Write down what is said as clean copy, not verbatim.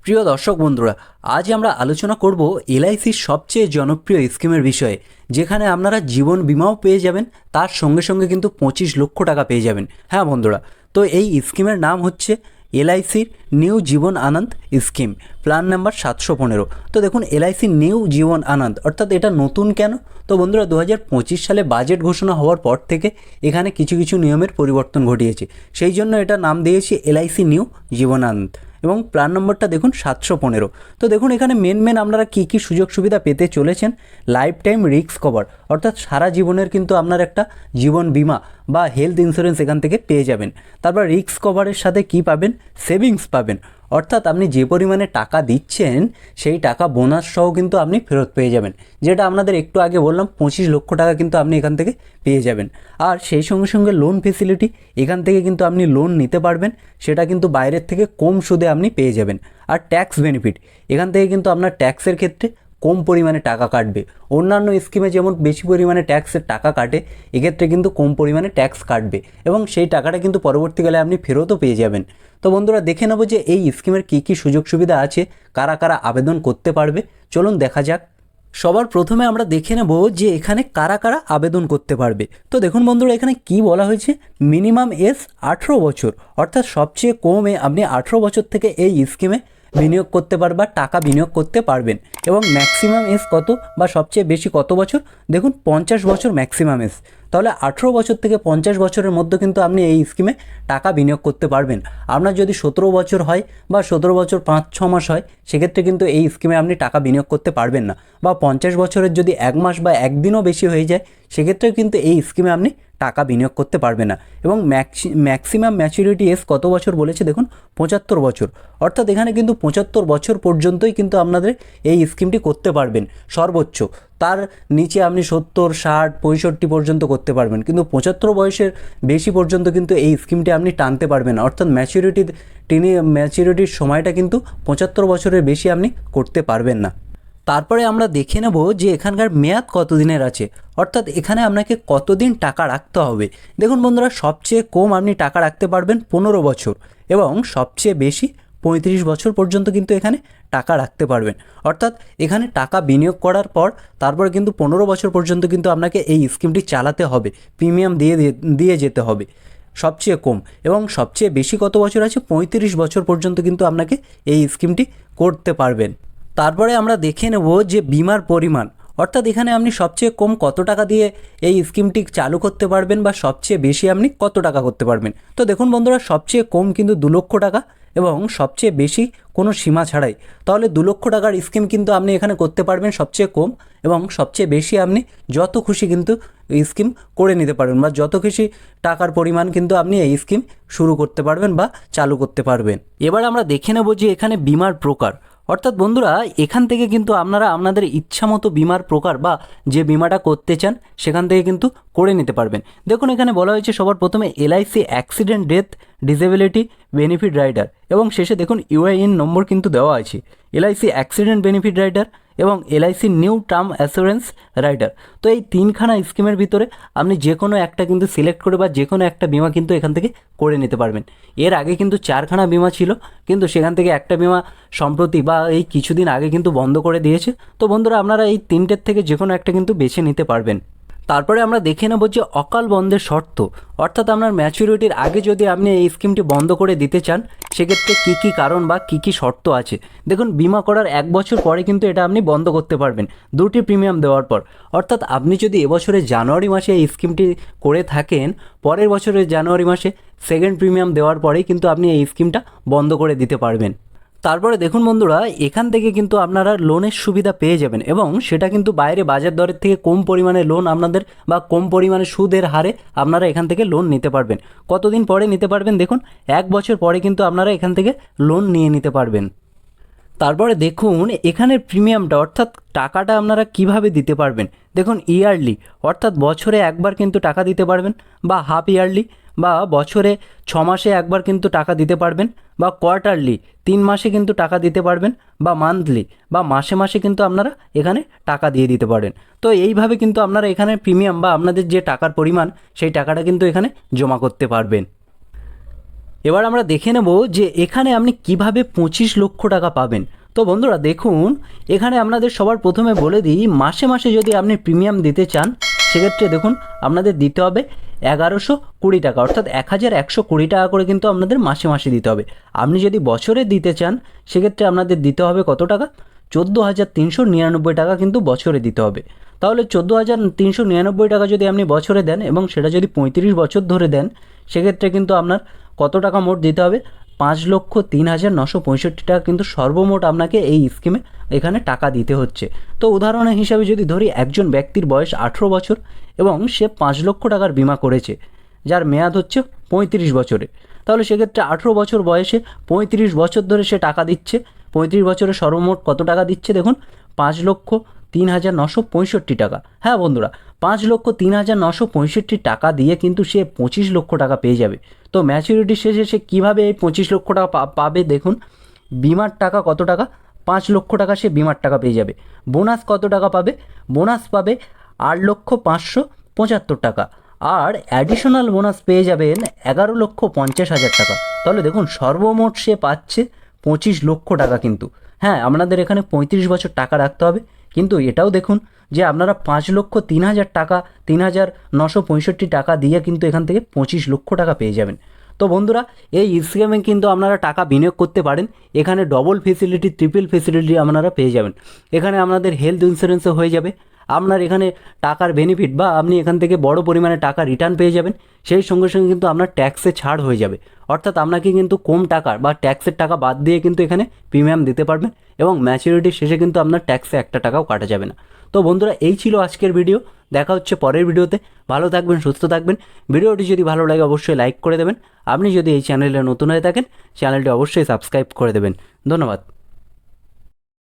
প্রিয় দর্শক বন্ধুরা, আজ আমরা আলোচনা করব এলআইসির সবচেয়ে জনপ্রিয় স্কিমের বিষয়ে, যেখানে আপনারা জীবন বিমাও পেয়ে যাবেন, তার সঙ্গে সঙ্গে কিন্তু 25 লক্ষ টাকা পেয়ে যাবেন। হ্যাঁ বন্ধুরা, তো এই স্কিমের নাম হচ্ছে এলআইসির নিউ জীবন আনন্দ স্কিম, প্ল্যান নাম্বার 715। তো দেখুন, এলআইসির নিউ জীবন আনন্দ অর্থাৎ এটা নতুন কেন? তো বন্ধুরা, 2025 সালে বাজেট ঘোষণা হওয়ার পর থেকে এখানে কিছু কিছু নিয়মের পরিবর্তন ঘটিয়েছে, সেই জন্য এটা নাম দিয়েছি এলআইসি নিউ জীবন আনন্দ। এবং প্ল্যান নম্বরটা দেখুন 715। তো দেখুন, এখানে মেন আপনারা কী কী সুযোগ সুবিধা পেতে চলেছেন। লাইফ টাইম রিস্ক কভার অর্থাৎ সারা জীবনের কিন্তু আপনার একটা জীবন বিমা বা হেলথ ইন্স্যুরেন্স এখান থেকে পেয়ে যাবেন। তারপর রিস্ক কভারের সাথে কি পাবেন? সেভিংস পাবেন, অর্থাৎ আপনি যে পরিমাণে টাকা দিচ্ছেন সেই টাকা বোনাস সহ কিন্তু আপনি ফেরত পেয়ে যাবেন, যেটা আপনাদের একটু আগে বললাম 25 লক্ষ টাকা কিন্তু আপনি এখান থেকে পেয়ে যাবেন। আর সেই সঙ্গে সঙ্গে লোন ফেসিলিটি, এখান থেকে কিন্তু আপনি লোন নিতে পারবেন, সেটা কিন্তু বাইরের থেকে কম সুদে আপনি পেয়ে যাবেন। আর ট্যাক্স বেনিফিট, এখান থেকে কিন্তু আপনার ট্যাক্সের ক্ষেত্রে কম পরিমাণে টাকা কাটবে। অন্যান্য স্কিমে যেমন বেশি পরিমাণে ট্যাক্সের টাকা কাটে, এক্ষেত্রে কিন্তু কম পরিমাণে ট্যাক্স কাটবে এবং সেই টাকাটা কিন্তু পরবর্তীকালে আপনি ফেরতও পেয়ে যাবেন। তো বন্ধুরা, দেখে নেব যে এই স্কিমের কী কী সুযোগ সুবিধা আছে, কারা কারা আবেদন করতে পারবে। চলুন দেখা যাক। সবার প্রথমে আমরা দেখে নেব যে এখানে কারা কারা আবেদন করতে পারবে। তো দেখুন বন্ধুরা, এখানে কি বলা হয়েছে, মিনিমাম এজ 18 বছর, অর্থাৎ সবচেয়ে কমে আপনি 18 বছর থেকে এই স্কিমে বিনিয়োগ করতে পারবেন বা টাকা বিনিয়োগ করতে পারবেন। এবং ম্যাক্সিমাম এজ কত বা সবচেয়ে বেশি কত বছর? দেখুন 50 বছর ম্যাক্সিমাম এজ। তাহলে 18 বছর থেকে 50 বছরের মধ্যে কিন্তু আপনি এই স্কিমে টাকা বিনিয়োগ করতে পারবেন। আপনার যদি 17 বছর হয় বা 17 বছর 5-6 মাস হয়, সেক্ষেত্রে কিন্তু এই স্কিমে আপনি টাকা বিনিয়োগ করতে পারবেন না। বা 50 বছরের যদি 1 মাস বা একদিনও বেশি হয়ে যায়, সেক্ষেত্রেও কিন্তু এই স্কিমে আপনি টাকা বিনিয়োগ করতে পারবে না। এবং ম্যাক্সিমাম ম্যাচুরিটি এজ কত বছর বলেছে? দেখুন 75 বছর, অর্থাৎ এখানে কিন্তু 75 বছর পর্যন্তই কিন্তু আপনাদের এই স্কিমটি করতে পারবেন সর্বোচ্চ। তার নিচে আপনি 70, 60, 65 পর্যন্ত করতে পারবেন, কিন্তু 75 বয়সের বেশি পর্যন্ত কিন্তু এই স্কিমটি আপনি টানতে পারবেন না, অর্থাৎ ম্যাচুরিটির সময়টা কিন্তু 75 বছরের বেশি আপনি করতে পারবেন না। তারপরে আমরা দেখে নেব যে এখানকার মেয়াদ কতদিনের আছে, অর্থাৎ এখানে আপনাকে কতদিন টাকা রাখতে হবে। দেখুন বন্ধুরা, সবচেয়ে কম আপনি টাকা রাখতে পারবেন 15 বছর এবং সবচেয়ে বেশি 35 বছর পর্যন্ত কিন্তু এখানে টাকা রাখতে পারবেন। অর্থাৎ এখানে টাকা বিনিয়োগ করার পর তারপরে কিন্তু 15 বছর পর্যন্ত কিন্তু আপনাকে এই স্কিমটি চালাতে হবে, প্রিমিয়াম দিয়ে যেতে হবে সবচেয়ে কম। এবং সবচেয়ে বেশি কত বছর আছে? 35 বছর পর্যন্ত কিন্তু আপনাকে এই স্কিমটি করতে পারবেন। তারপরে আমরা দেখে নেব যে বিমার পরিমাণ, অর্থাৎ এখানে আপনি সবচেয়ে কম কত টাকা দিয়ে এই স্কিমটি চালু করতে পারবেন বা সবচেয়ে বেশি আপনি কত টাকা করতে পারবেন। তো দেখুন বন্ধুরা, সবচেয়ে কম কিন্তু 2 লক্ষ টাকা এবং সবচেয়ে বেশি কোনো সীমা ছাড়াই। তাহলে 2 লক্ষ টাকার স্কিম কিন্তু আপনি এখানে করতে পারবেন সবচেয়ে কম, এবং সবচেয়ে বেশি আপনি যত খুশি কিন্তু এই স্কিম করে নিতে পারবেন বা যত খুশি টাকার পরিমাণ কিন্তু আপনি এই স্কিম শুরু করতে পারবেন বা চালু করতে পারবেন। এবার আমরা দেখে নেব যে এখানে বিমার প্রকার, অর্থাৎ বন্ধুরা এখান থেকে কিন্তু আপনারা আপনাদের ইচ্ছা মতো বিমার প্রকার বা যে বিমাটা করতে চান সেখান থেকে কিন্তু করে নিতে পারবেন। দেখুন, এখানে বলা হয়েছে সবার প্রথমে LIC accident death disability benefit rider, এবং শেষে দেখুন ইউআইএন নম্বর কিন্তু দেওয়া আছে। এলআইসি অ্যাক্সিডেন্ট বেনিফিট রাইডার এবং LIC new term assurance rider. তো এই 3খানা স্কিমের ভিতরে আপনি যে কোনো একটা কিন্তু সিলেক্ট করে বা যে কোনো একটা বিমা কিন্তু এখান থেকে করে নিতে পারবেন। এর আগে কিন্তু 4খানা বিমা ছিল, কিন্তু সেখান থেকে একটা বিমা সম্প্রতি বা এই কিছুদিন আগে কিন্তু বন্ধ করে দিয়েছে। তো বন্ধুরা, আপনারা এই 3টের থেকে যে কোনো একটা কিন্তু বেছে নিতে পারবেন। তারপরে আমরা দেখে নেব যে অকাল বন্ধের শর্ত, অর্থাৎ আপনার ম্যাচুরিটির আগে যদি আপনি এই স্কিমটি বন্ধ করে দিতে চান, সেক্ষেত্রে কী কী কারণ বা কী কী শর্ত আছে। দেখুন, বিমা করার 1 বছর পরে কিন্তু এটা আপনি বন্ধ করতে পারবেন 2টি প্রিমিয়াম দেওয়ার পর। অর্থাৎ আপনি যদি এবছরের জানুয়ারি মাসে এই স্কিমটি করে থাকেন, পরের বছরের জানুয়ারি মাসে 2nd প্রিমিয়াম দেওয়ার পরেই কিন্তু আপনি এই স্কিমটা বন্ধ করে দিতে পারবেন। তারপরে দেখুন বন্ধুরা, এখান থেকে কিন্তু আপনারা লোনের সুবিধা পেয়ে যাবেন, এবং সেটা কিন্তু বাইরে বাজার দরের থেকে কম পরিমাণে লোন আপনাদের বা কম পরিমাণে সুদের হারে আপনারা এখান থেকে লোন নিতে পারবেন। কতদিন পরে নিতে পারবেন? দেখুন 1 বছর পরে কিন্তু আপনারা এখান থেকে লোন নিয়ে নিতে পারবেন। তারপরে দেখুন এখানের প্রিমিয়ামটা, অর্থাৎ টাকাটা আপনারা কিভাবে দিতে পারবেন। দেখুন, ইয়ারলি অর্থাৎ বছরে একবার কিন্তু টাকা দিতে পারবেন, বা হাফ ইয়ারলি বা বছরে 6 মাসে একবার কিন্তু টাকা দিতে পারবেন, বা কোয়ার্টারলি 3 মাসে কিন্তু টাকা দিতে পারবেন, বা মান্থলি বা মাসে মাসে কিন্তু আপনারা এখানে টাকা দিয়ে দিতে পারেন। তো এইভাবে কিন্তু আপনারা এখানে প্রিমিয়াম বা আপনাদের যে টাকার পরিমাণ সেই টাকাটা কিন্তু এখানে জমা করতে পারবেন। এবার আমরা দেখে নেব যে এখানে আপনি কিভাবে 25 লক্ষ টাকা পাবেন। তো বন্ধুরা দেখুন, এখানে আপনাদের সবার প্রথমে বলে দিই, মাসে মাসে যদি আপনি প্রিমিয়াম দিতে চান সেক্ষেত্রে দেখুন আপনাদের দিতে হবে 1120 টাকা, অর্থাৎ 1120 টাকা করে কিন্তু আপনাদের মাসে মাসে দিতে হবে। আপনি যদি বছরে দিতে চান সেক্ষেত্রে আপনাদের দিতে হবে কত টাকা, 14,399 টাকা কিন্তু বছরে দিতে হবে। তাহলে 14,399 টাকা যদি আপনি বছরে দেন এবং সেটা যদি 35 বছর ধরে দেন সেক্ষেত্রে কিন্তু আপনার কত টাকা মোট দিতে হবে, 5,03,965 টাকা কিন্তু সর্বমোট আপনাকে এই স্কিমে এখানে টাকা দিতে হচ্ছে। তো উদাহরণের হিসাবে যদি ধরি, একজন ব্যক্তির বয়স 18 বছর এবং সে 5 লক্ষ টাকার বিমা করেছে, যার মেয়াদ হচ্ছে 35 বছরের। তাহলে সেক্ষেত্রে 18 বছর বয়সে 35 বছর ধরে সে টাকা দিচ্ছে। 35 বছরে সর্বমোট কত টাকা দিচ্ছে দেখুন, 5,03,965 টাকা। হ্যাঁ বন্ধুরা, 5,03,965 টাকা দিয়ে কিন্তু সে 25 লক্ষ টাকা পেয়ে যাবে। তো ম্যাচুরিটি শেষে সে কীভাবে এই 25 লক্ষ টাকা পাবে দেখুন, বিমার টাকা কত টাকা, 5 লক্ষ টাকা সে বিমার টাকা পেয়ে যাবে। বোনাস কত টাকা পাবে, বোনাস পাবে 8,575,000 টাকা। আর অ্যাডিশনাল বোনাস পেয়ে যাবেন 11,50,000 টাকা। তাহলে দেখুন সর্বমোট সে পাচ্ছে 25 লক্ষ টাকা কিন্তু। হ্যাঁ, আপনাদের এখানে 35 বছর টাকা রাখতে হবে, কিন্তু এটাও দেখুন যে আপনারা 5,03,000 টাকা, 3,965 টাকা দিয়ে কিন্তু এখান থেকে 25 লক্ষ টাকা পেয়ে যাবেন। তো বন্ধুরা, এই স্কিমে কিন্তু আপনারা টাকা বিনিয়োগ করতে পারেন। এখানে ডবল ফেসিলিটি, ট্রিপল ফেসিলিটি আপনারা পেয়ে যাবেন। এখানে আপনাদের হেলথ ইন্স্যুরেন্সও হয়ে যাবে, আপনার এখানে টাকার বেনিফিট বা আপনি এখান থেকে বড় পরিমাণে টাকা রিটার্ন পেয়ে যাবেন। সেই সঙ্গে সঙ্গে কিন্তু আপনার ট্যাক্সে ছাড় হয়ে যাবে, অর্থাৎ আপনাকে কিন্তু কম টাকার বা ট্যাক্সের টাকা বাদ দিয়ে কিন্তু এখানে প্রিমিয়াম দিতে পারবেন এবং ম্যাচুরিটির শেষে কিন্তু আপনার ট্যাক্সে একটা টাকাও কাটা যাবে না। তো বন্ধুরা, এই ছিল আজকের ভিডিও। দেখা হচ্ছে পরের ভিডিওতে। ভালো থাকবেন, সুস্থ থাকবেন। ভিডিওটি যদি ভালো লাগে অবশ্যই লাইক করে দেবেন। আপনি যদি এই চ্যানেলে নতুন হয়ে থাকেন চ্যানেলটি অবশ্যই সাবস্ক্রাইব করে দেবেন। ধন্যবাদ।